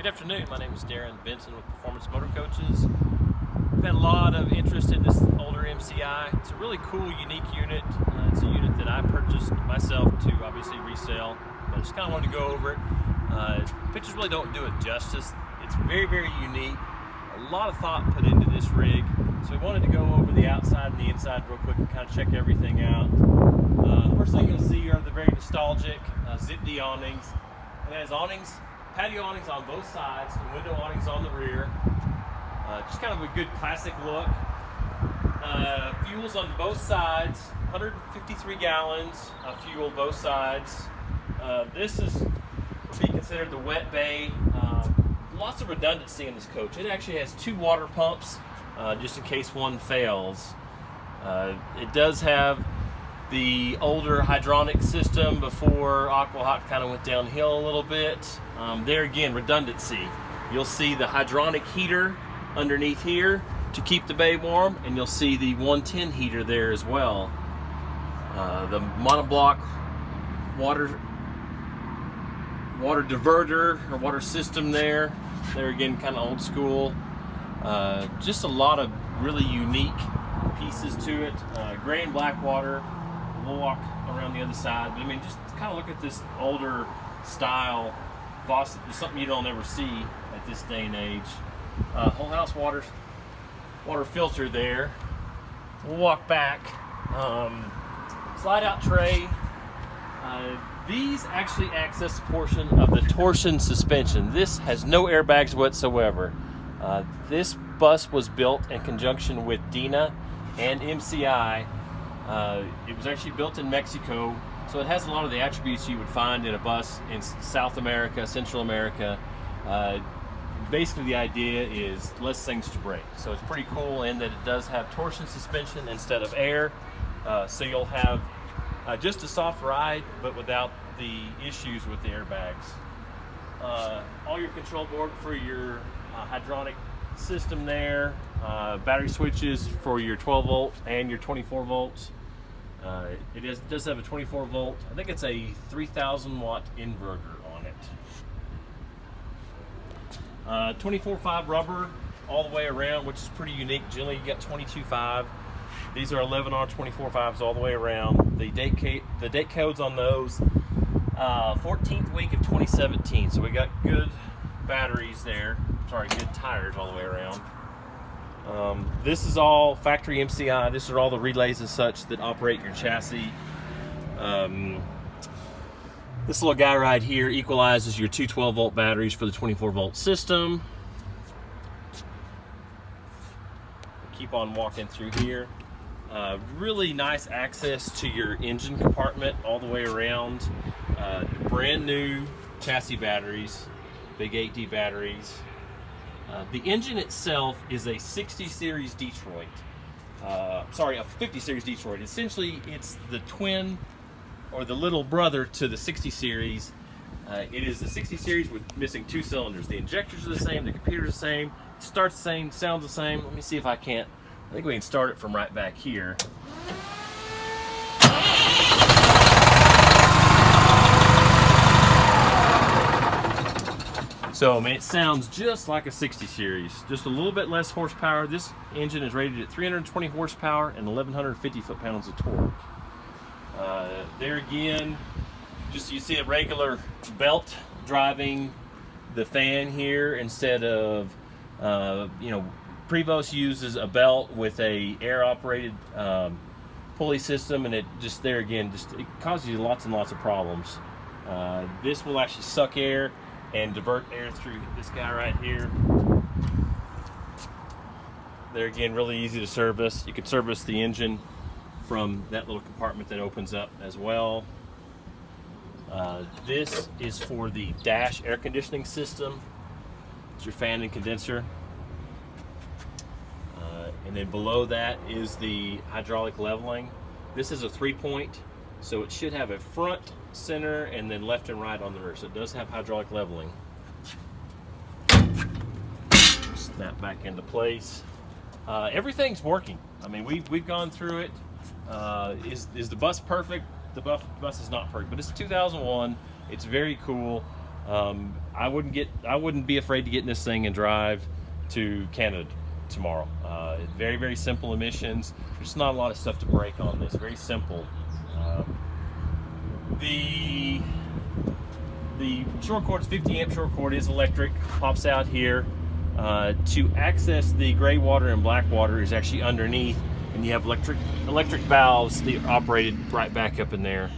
Good afternoon, my name is Darren Benson with Performance Motorcoaches. I've had a lot of interest in this older MCI. It's a really cool, unique unit. It's a unit that I purchased myself to obviously resell, but I just kind of wanted to go over it. Pictures really don't do it justice. It's very, very unique. A lot of thought put into this rig, so we wanted to go over the outside and the inside real quick and kind of check everything out. The first thing you'll see are the very nostalgic zip-D awnings. It has awnings, patio awnings on both sides and window awnings on the rear. Just kind of a good classic look. Fuels on both sides, 153 gallons of fuel both sides. This would be considered the wet bay. Lots of redundancy in this coach. It actually has two water pumps just in case one fails. It does have the older hydronic system before Aquahot kind of went downhill a little bit. There again, redundancy. You'll see the hydronic heater underneath here to keep the bay warm, and you'll see the 110 heater there as well. The monoblock water diverter or water system there again, kind of old school. Just a lot of really unique pieces to it. Gray and black water. We'll walk around the other side, but I mean, just kind of look at this older style faucet. It's something you don't ever see at this day and age. Whole house water filter there. We'll walk back. Slide out tray. These actually access a portion of the torsion suspension. This has no airbags whatsoever. This bus was built in conjunction with Dina and MCI. It was actually built in Mexico, so it has a lot of the attributes you would find in a bus in South America, Central America. Basically the idea is less things to break. So it's pretty cool in that it does have torsion suspension instead of air. So you'll have just a soft ride, but without the issues with the airbags. All your control board for your hydronic system there. Battery switches for your 12 volt and your 24 volts. It does have a 24 volt. I think it's a 3,000 watt inverter on it. 24.5 rubber all the way around, which is pretty unique. Generally you got 22.5. These are 11R 24.5s all the way around. The date codes on those 14th week of 2017. So we got good batteries there. Sorry, good tires all the way around. This is all factory MCI. This are all the relays and such that operate your chassis. This little guy right here equalizes your two 12 volt batteries for the 24 volt system. Keep on walking through here. Really nice access to your engine compartment all the way around. Brand new chassis batteries, big 8D batteries. The engine itself is a 60 series Detroit. A 50 series Detroit. Essentially, it's the twin or the little brother to the 60 series. It is the 60 series with missing two cylinders. The injectors are the same, the computer's the same, it starts the same, sounds the same. Let me see if I can't. I think we can start it from right back here. So, man, it sounds just like a 60 series, just a little bit less horsepower. This engine is rated at 320 horsepower and 1,150 foot-pounds of torque. There again, just you see a regular belt driving the fan here instead of, Prevost uses a belt with a air-operated pulley system, and it just there again, it causes you lots and lots of problems. This will actually suck air and divert air through this guy right here. There again, really easy to service. You can service the engine from that little compartment that opens up as well. This is for the dash air conditioning system. It's your fan and condenser. And then below that is the hydraulic leveling. This is a 3-point, so it should have a front, center, and then left and right on the rear. So it does have hydraulic leveling. Snap back into place. Everything's working. I mean, we've gone through it. Is the bus perfect? The bus is not perfect, but it's 2001. It's very cool. I wouldn't be afraid to get in this thing and drive to Canada tomorrow. Very, very simple emissions. There's not a lot of stuff to break on this. Very simple. The short cord is 50 amp short cord, is electric, pops out here. To access the gray water and black water is actually underneath, and you have electric valves that are operated right back up in there.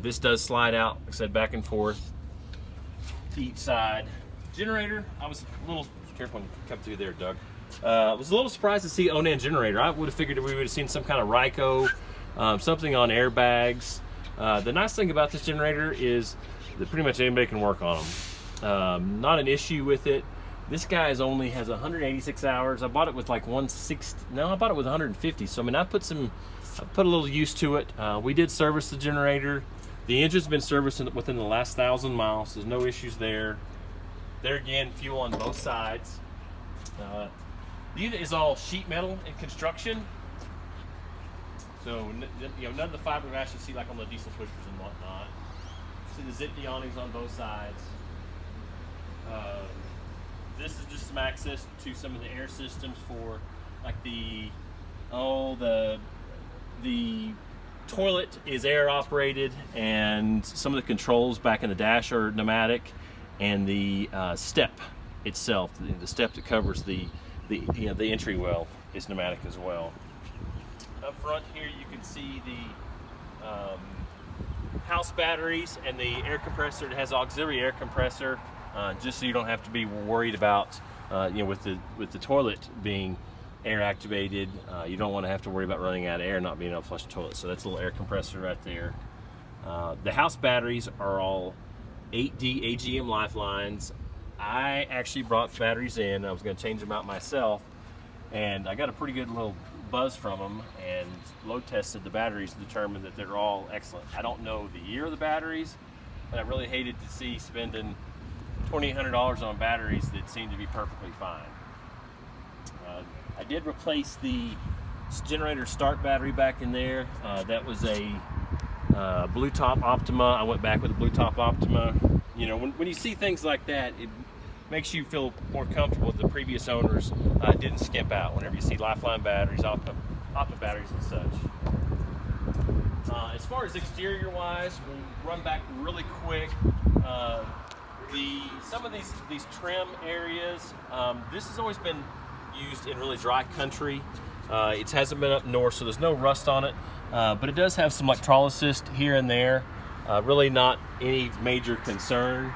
This does slide out, like I said, back and forth to each side. Generator, I was a little careful when you come through there, Doug. I was a little surprised to see Onan generator. I would have figured we would have seen some kind of Ryco, something on airbags. The nice thing about this generator is that pretty much anybody can work on them. Not an issue with it. This guy only has 186 hours. I bought it with like 160. No, I bought it with 150. So I mean, I put a little use to it. We did service the generator. The engine's been serviced within the last 1,000 miles. There's no issues there. There again, fuel on both sides. The unit is all sheet metal in construction. So none of the fiberglass you see like on the diesel pushers and whatnot. See the zipped awnings on both sides. This is just some access to some of the air systems for like the toilet is air operated, and some of the controls back in the dash are pneumatic, and the step itself, the step that covers the entry well, is pneumatic as well. Up front here you can see the house batteries and the air compressor. It has auxiliary air compressor, just so you don't have to be worried about with the toilet being air activated. You don't want to have to worry about running out of air, not being able to flush the toilet. So that's a little air compressor right there. The house batteries are all 8D AGM lifelines. I actually brought batteries in. I was going to change them out myself, and I got a pretty good little buzz from them, and load tested the batteries to determine that they're all excellent. I don't know the year of the batteries, but I really hated to see spending $2,800 on batteries that seem to be perfectly fine. I did replace the generator start battery back in there. That was a Blue Top Optima. I went back with a Blue Top Optima. You know, when you see things like that, it makes you feel more comfortable that the previous owners didn't skimp out whenever you see Lifeline batteries, Optima batteries and such. As far as exterior wise, we'll run back really quick. Some of these trim areas, this has always been used in really dry country. It hasn't been up north, so there's no rust on it, but it does have some electrolysis here and there. Really not any major concern.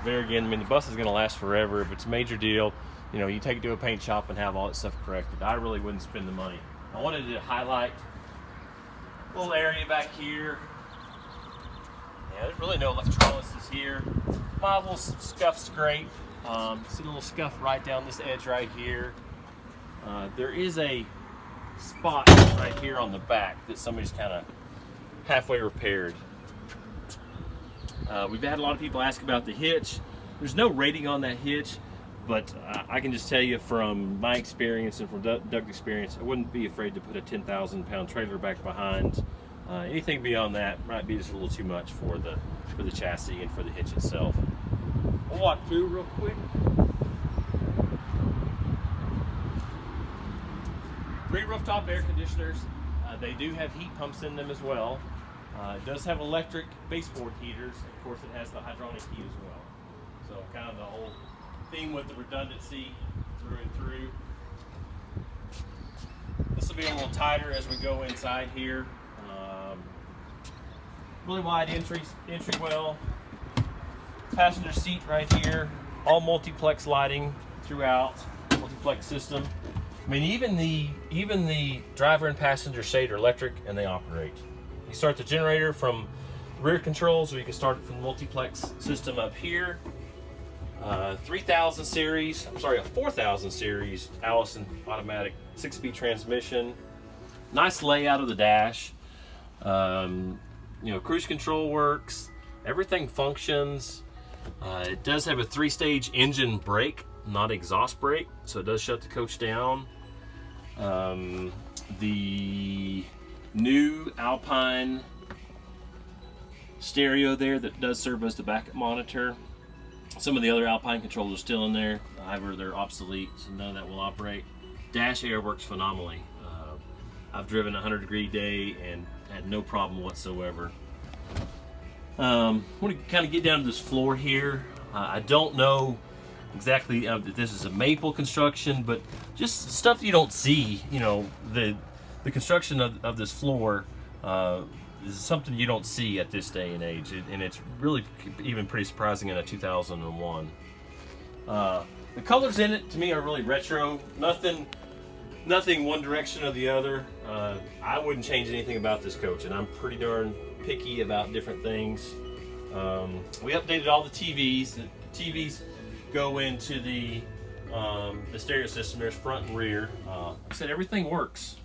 There again, I mean, the bus is going to last forever. If it's a major deal, you know, you take it to a paint shop and have all that stuff corrected. I really wouldn't spend the money. I wanted to highlight a little area back here. Yeah, there's really no electrolysis here. My little scuff scrape. See a little scuff right down this edge right here. There is a spot right here on the back that somebody's kind of halfway repaired. We've had a lot of people ask about the hitch. There's no rating on that hitch, but I can just tell you from my experience and from Doug's experience, I wouldn't be afraid to put a 10,000-pound trailer back behind. Anything beyond that might be just a little too much for the chassis and for the hitch itself. We'll walk through real quick. 3 rooftop air conditioners. They do have heat pumps in them as well. It does have electric baseboard heaters. Of course, it has the hydronic heat as well. So kind of the whole theme with the redundancy through and through. This will be a little tighter as we go inside here. Really wide entry well. Passenger seat right here. All multiplex lighting throughout. Multiplex system. I mean, even the driver and passenger shade are electric, and they operate. You start the generator from rear controls, or you can start it from the multiplex system up here. 3000 series, I'm sorry, a 4000 series Allison automatic 6-speed transmission. Nice layout of the dash. You know, cruise control works. Everything functions. It does have a 3-stage engine brake, not exhaust brake, so it does shut the coach down. The new Alpine stereo there that does serve as the backup monitor. Some of the other Alpine controls are still in there, however they're obsolete, so none of that will operate. Dash air works phenomenally. I've driven a 100-degree day and had no problem whatsoever. I want to kind of get down to this floor here. I don't know exactly if this is a maple construction, but just stuff you don't see. You know, the construction of this floor is something you don't see at this day and age, and it's really even pretty surprising in a 2001. The colors in it to me are really retro. Nothing one direction or the other. I wouldn't change anything about this coach, and I'm pretty darn picky about different things. We updated all the TVs. The TVs go into the stereo system. There's front and rear. Like I said, everything works.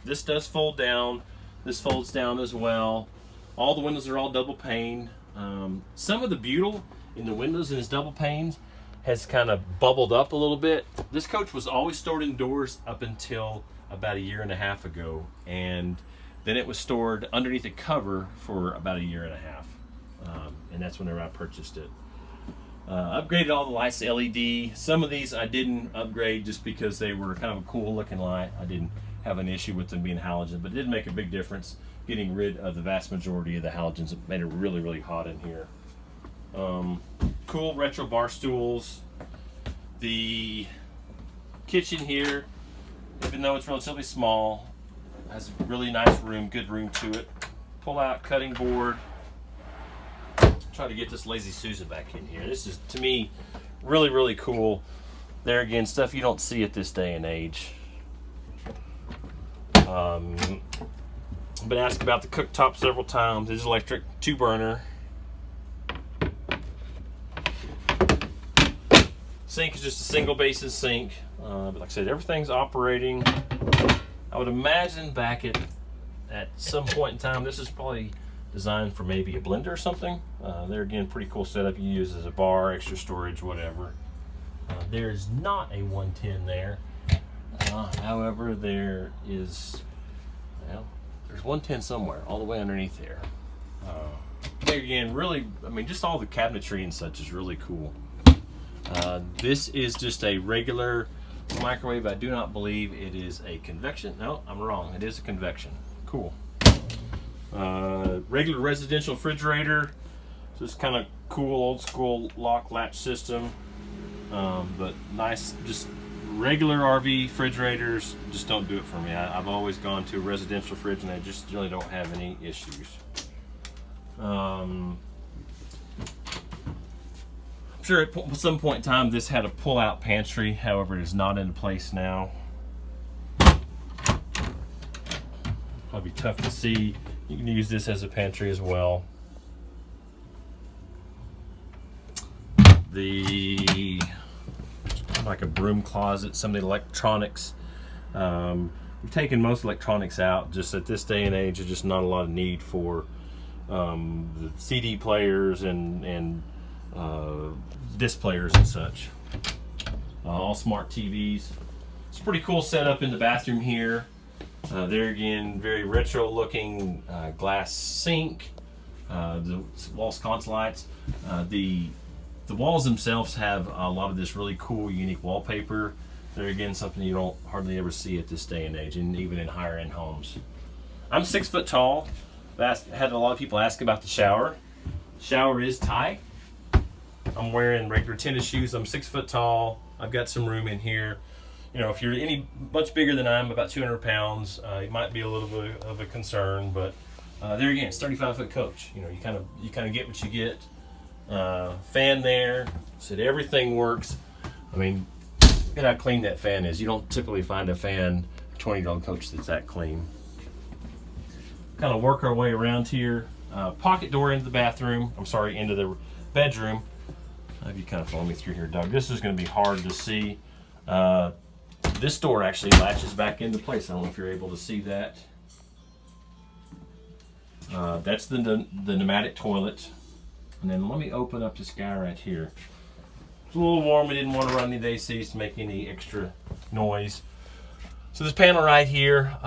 This does fold down. This folds down as well. All the windows are all double pane. Some of the butyl in the windows in his double panes has kind of bubbled up a little bit. This coach was always stored indoors up until about 1.5 years ago, and then it was stored underneath a cover for about 1.5 years, and that's whenever I purchased it. Upgraded all the lights to LED. Some of these I didn't upgrade just because they were kind of a cool looking light. I didn't have an issue with them being halogen, but it did make a big difference getting rid of the vast majority of the halogens. It made it really, really hot in here. Cool retro bar stools. The kitchen here, even though it's relatively small, has a really nice room, good room to it. Pull out cutting board. Try to get this Lazy Susan back in here. This is, to me, really, really cool. There again, stuff you don't see at this day and age. I've been asked about the cooktop several times. It is electric, 2-burner. Sink is just a single basin sink, but like I said, everything's operating. I would imagine back at some point in time, this is probably designed for maybe a blender or something. There again, pretty cool setup. You use as a bar, extra storage, whatever. There's not a 110 there. However, there is, well, there's 110 somewhere, all the way underneath there. There again, really, I mean, just all the cabinetry and such is really cool. This is just a regular microwave. I do not believe it is a convection. No, I'm wrong. It is a convection. Cool. Regular residential refrigerator. Just kind of cool old school lock latch system. But nice, just regular RV refrigerators just don't do it for me. I've always gone to a residential fridge and I just really don't have any issues. I'm sure at some point in time this had a pull-out pantry, however it is not in place now. Probably tough to see. You can use this as a pantry as well. Like a broom closet, some of the electronics. We've taken most electronics out. Just at this day and age, there's just not a lot of need for the CD players and disc players and such. All smart TVs. It's a pretty cool setup in the bathroom here. There again, very retro looking glass sink. The wall sconce lights. The walls themselves have a lot of this really cool, unique wallpaper. There again, something you don't hardly ever see at this day and age, and even in higher end homes. I'm 6 foot tall. Had a lot of people ask about the shower. Shower is tight. I'm wearing regular tennis shoes. I'm 6 foot tall. I've got some room in here. You know, if you're much bigger than I am, about 200 pounds, it might be a little bit of a concern. But there again, it's 35-foot coach. You know, you kind of get what you get. Fan there. Said everything works. I mean, look at how clean that fan is. You don't typically find a fan, $20 coach that's that clean. Kind of work our way around here. Pocket door into the bathroom. I'm sorry, into the bedroom. If you kind of follow me through here, Doug. This is going to be hard to see. This door actually latches back into place. I don't know if you're able to see that. That's the pneumatic toilet. And then let me open up this guy right here. It's a little warm. We didn't want to run any ACs to make any extra noise. So this panel right here,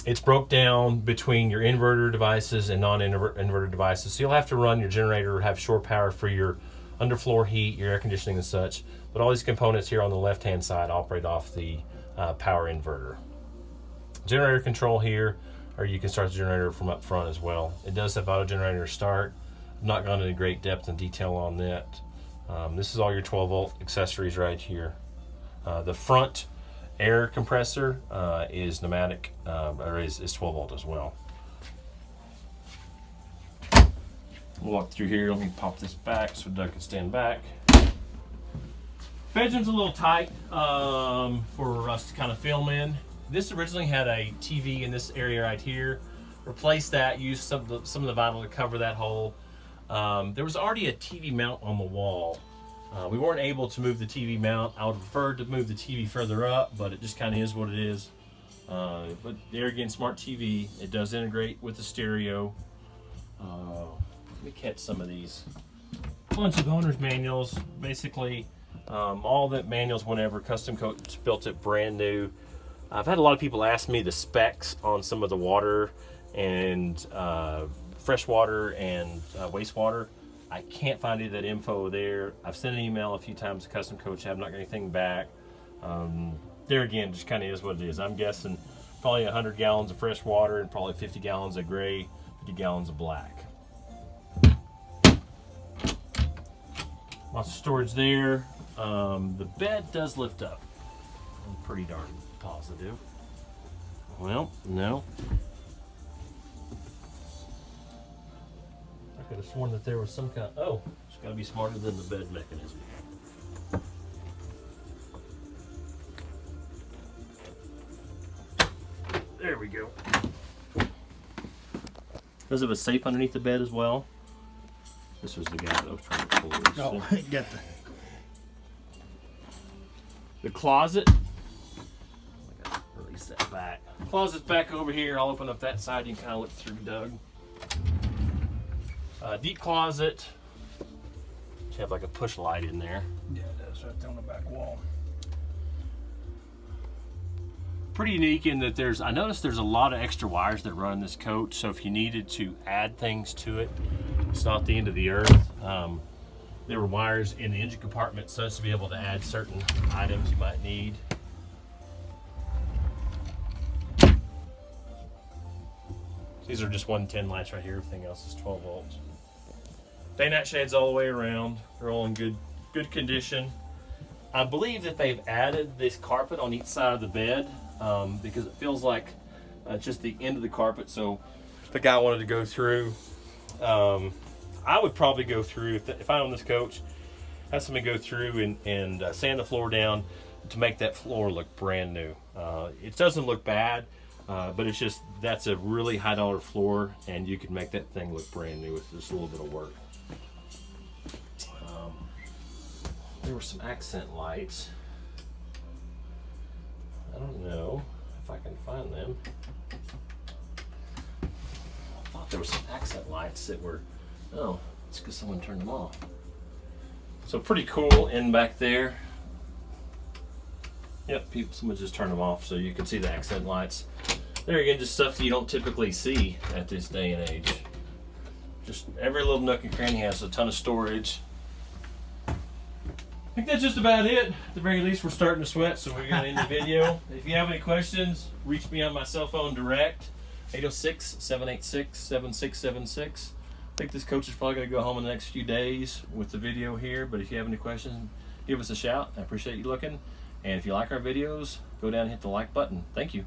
it's broke down between your inverter devices and non-inverter devices. So you'll have to run your generator, have shore power for your underfloor heat, your air conditioning and such. But all these components here on the left-hand side operate off the power inverter. Generator control here, or you can start the generator from up front as well. It does have auto generator start. I'm not gone into great depth and detail on that. This is all your 12 volt accessories right here. The front air compressor is pneumatic, or is 12 volt as well. We'll walk through here. Let me pop this back so Doug can stand back. Bedroom's a little tight for us to kind of film in. This originally had a TV in this area right here. Replaced that, used some of the vinyl to cover that hole. There was already a TV mount on the wall. We weren't able to move the TV mount. I would prefer to move the TV further up, but it just kind of is what it is. But there again, smart TV. It does integrate with the stereo. Let me catch some of these. Bunch of owner's manuals. Basically, all the manuals whenever Custom Coach built it brand new. I've had a lot of people ask me the specs on some of the water and fresh water and wastewater. I can't find any of that info there. I've sent an email a few times to Custom Coach. I have not got anything back. There again, just kind of is what it is. I'm guessing probably 100 gallons of fresh water and probably 50 gallons of gray, 50 gallons of black. Lots of storage there. The bed does lift up. I'm pretty darn positive. Well, no. I could have sworn that there was some kind of, oh, it's got to be smarter than the bed mechanism. There we go. Does it have a safe underneath the bed as well? This was the guy that I was trying to pull this. Oh, get the closet. I gotta release that back. Closet's back over here. I'll open up that side. You can kind of look through, Doug. Deep closet. You have like a push light in there. Yeah, it does, right there on the back wall. Pretty unique in that I noticed there's a lot of extra wires that run this coach, so if you needed to add things to it, it's not the end of the earth. There were wires in the engine compartment so as to be able to add certain items you might need. These are just 110 lights right here, everything else is 12 volts. Day-night shades all the way around. They're all in good condition. I believe that they've added this carpet on each side of the bed because it feels like just the end of the carpet. So if the guy wanted to go through, I would probably go through, if I own this coach, have somebody go through and sand the floor down to make that floor look brand new. It doesn't look bad, but it's just, that's a really high dollar floor and you could make that thing look brand new with just a little bit of work. There were some accent lights. I don't know if I can find them. I thought there were some accent lights that were, oh, it's because someone turned them off. So pretty cool in back there. Yep, someone just turned them off so you can see the accent lights. There again, just stuff that you don't typically see at this day and age. Just every little nook and cranny has a ton of storage. I think that's just about it. At the very least, we're starting to sweat, so we're going to end the video. If you have any questions, reach me on my cell phone direct, 806-786-7676. I think this coach is probably going to go home in the next few days with the video here, but if you have any questions, give us a shout. I appreciate you looking. And if you like our videos, go down and hit the like button. Thank you.